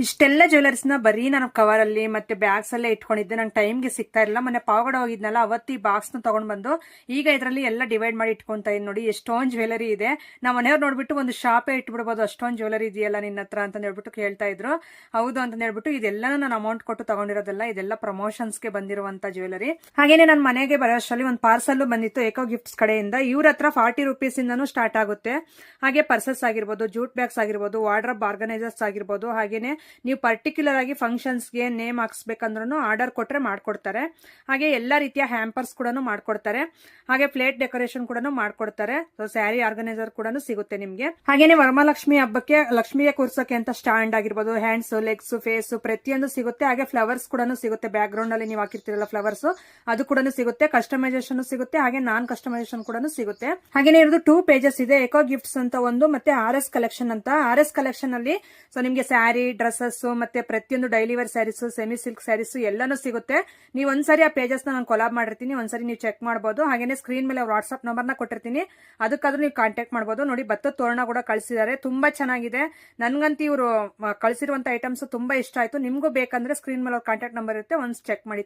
ಇಷ್ಟೆಲ್ಲ ಜ್ಯುವೆಲರ್ಸ್ನ ಬರೀ ನಾನು ಕವರಲ್ಲಿ ಮತ್ತೆ ಬ್ಯಾಗ್ಸ್ ಅಲ್ಲೇ ಇಟ್ಕೊಂಡಿದ್ದೆ. ನಂಗೆ ಟೈಮ್ಗೆ ಸಿಗ್ತಾ ಇರಲಿಲ್ಲ. ಮೊನ್ನೆ ಪಾವಗಡ ಹೋಗಿದ್ನಲ್ಲ, ಅವತ್ತು ಈ ಬಾಕ್ಸ್ನ ತಗೊಂಡ್ ಬಂದು ಈಗ ಇದರಲ್ಲಿ ಎಲ್ಲ ಡಿವೈಡ್ ಮಾಡಿ ಇಟ್ಕೊಂತ ಇದ್ದೀನಿ. ನೋಡಿ ಎಷ್ಟೊಂದು ಜ್ಯುವೆಲರಿ ಇದೆ. ನಮ್ಮ ಮನೆಯವ್ರು ನೋಡ್ಬಿಟ್ಟು ಒಂದು ಶಾಪೇ ಇಟ್ಬಿಡ್ಬೋದು, ಅಷ್ಟೊಂದು ಜ್ಯುವೆಲರಿ ಇದೆಯಲ್ಲ ನಿನ್ನ ಹತ್ರ ಅಂತ ಹೇಳ್ಬಿಟ್ಟು ಕೇಳ್ತಾ ಇದ್ರು. ಹೌದು ಅಂತ ಹೇಳ್ಬಿಟ್ಟು ಇದೆಲ್ಲ ನಾನು ಅಮೌಂಟ್ ಕೊಟ್ಟು ತಗೊಂಡಿರೋದಲ್ಲ, ಇದೆಲ್ಲ ಪ್ರಮೋಷನ್ಸ್ಗೆ ಬಂದಿರುವಂತ ಜ್ಯುವೆಲರಿ. ಹಾಗೇನೆ ನನ್ನ ಮನೆಗೆ ಬರೋಷ್ಟರಲ್ಲಿ ಒಂದು ಪಾರ್ಸಲ್ ಬಂದಿತ್ತು ಏಕೋ ಗಿಫ್ಟ್ಸ್ ಕಡೆಯಿಂದ. ಇವ್ರ ಹತ್ರ 40 ರೂಪೀಸ್ ಇಂದನೂ ಸ್ಟಾರ್ಟ್ ಆಗುತ್ತೆ. ಹಾಗೆ ಪರ್ಸಸ್ ಆಗಿರ್ಬೋದು, ಜೂಟ್ ಬ್ಯಾಗ್ಸ್ ಆಗಿರ್ಬೋದು, ವಾರ್ಡ್ರೋಬ್ ಆರ್ಗನೈಸರ್ಸ್ ಆಗಿರ್ಬೋದು, ಹಾಗೇನೆ ನೀವು ಪರ್ಟಿಕ್ಯುಲರ್ ಆಗಿ ಫಂಕ್ಷನ್ಸ್ಗೆ ನೇಮ್ ಹಾಕ್ಸ್ಬೇಕಂದ್ರೂ ಆರ್ಡರ್ ಕೊಟ್ರೆ ಮಾಡ್ಕೊಡ್ತಾರೆ. ಹಾಗೆ ಎಲ್ಲಾ ರೀತಿಯ ಹ್ಯಾಂಪರ್ಸ್ ಕೂಡ ಮಾಡ್ಕೊಡ್ತಾರೆ. ಹಾಗೆ ಪ್ಲೇಟ್ ಡೆಕೋರೇಷನ್ ಕೂಡ ಮಾಡ್ಕೊಡ್ತಾರೆ. ಸೊ ಸ್ಯಾರಿ ಆರ್ಗನೈಸರ್ ಕೂಡ ಸಿಗುತ್ತೆ ನಿಮ್ಗೆ. ಹಾಗೇನೆ ವರಮಹಾಲಕ್ಷ್ಮಿ ಹಬ್ಬಕ್ಕೆ ಲಕ್ಷ್ಮಿಗೆ ಕೂರ್ಸೋಕೆ ಅಂತ ಸ್ಟ್ಯಾಂಡ್ ಆಗಿರ್ಬೋದು, ಹ್ಯಾಂಡ್ಸ್, ಲೆಗ್ಸ್, ಫೇಸ್ ಪ್ರತಿಯೊಂದು ಸಿಗುತ್ತೆ. ಹಾಗೆ ಫ್ಲವರ್ಸ್ ಕೂಡ ಸಿಗುತ್ತೆ. ಬ್ಯಾಕ್ ಗ್ರೌಂಡ್ ಅಲ್ಲಿ ನೀವು ಹಾಕಿರ್ತೀರಲ್ಲ ಫ್ಲವರ್ಸ್, ಅದು ಕೂಡ ಸಿಗುತ್ತೆ. ಕಸ್ಟಮೈಸೇಷನ್ ಸಿಗುತ್ತೆ. ಹಾಗೆ ನಾನ್ ಕಸ್ಟಮೈಸೇಷನ್ ಕೂಡ ಸಿಗುತ್ತೆ. ಹಾಗೇನೆ ಇರೋದು 2 ಪೇಜಸ್ ಇದೆ. ಎಕೋ ಗಿಫ್ಟ್ಸ್ ಅಂತ ಒಂದು, ಮತ್ತೆ RS ಕಲೆಕ್ಷನ್ ಅಂತ. RS ಕಲೆಕ್ಷನ್ ಅಲ್ಲಿ ಸೊ ನಿಮ್ಗೆ ಸ್ಯಾರಿ, ಡ್ರೆಸ್ಸಸ್ ಮತ್ತೆ ಪ್ರತಿಯೊಂದು daily wear saris, semi silk saris ಎಲ್ಲಾನು ಸಿಗುತ್ತೆ. ನೀವು ಒಂದ್ಸರಿ ಆ ಪೇಜಸ್ ನಾನು ಕೊಲಾಬ್ ಮಾಡಿರ್ತೀನಿ, ಒಂದ್ಸರಿ ನೀವು ಚೆಕ್ ಮಾಡಬಹುದು. ಹಾಗೇನೆ ಸ್ಕ್ರೀನ್ ಮೇಲೆ ವಾಟ್ಸ್ಆಪ್ ನಂಬರ್ ನ ಕೊಟ್ಟಿರ್ತೀನಿ, ಅದಕ್ಕಾದ್ರೂ ನೀವು ಕಾಂಟ್ಯಾಕ್ಟ್ ಮಾಡಬಹುದು. ನೋಡಿ ಭತ್ತದ ತೋರಣ ಕೂಡ ಕಳಿಸಿದ್ದಾರೆ, ತುಂಬಾ ಚೆನ್ನಾಗಿದೆ. ನನ್ಗಂತೂ ಇವರು ಕಳಿಸಿರುವಂತ ಐಟಮ್ಸ್ ತುಂಬಾ ಇಷ್ಟ ಆಯ್ತು. ನಿಮ್ಗೂ ಬೇಕಂದ್ರೆ ಸ್ಕ್ರೀನ್ ಮೇಲೆ ಕಾಂಟ್ಯಾಕ್ಟ್ ನಂಬರ್ ಇರುತ್ತೆ, ಒಂದ್ಸ್ ಚೆಕ್ ಮಾಡಿ.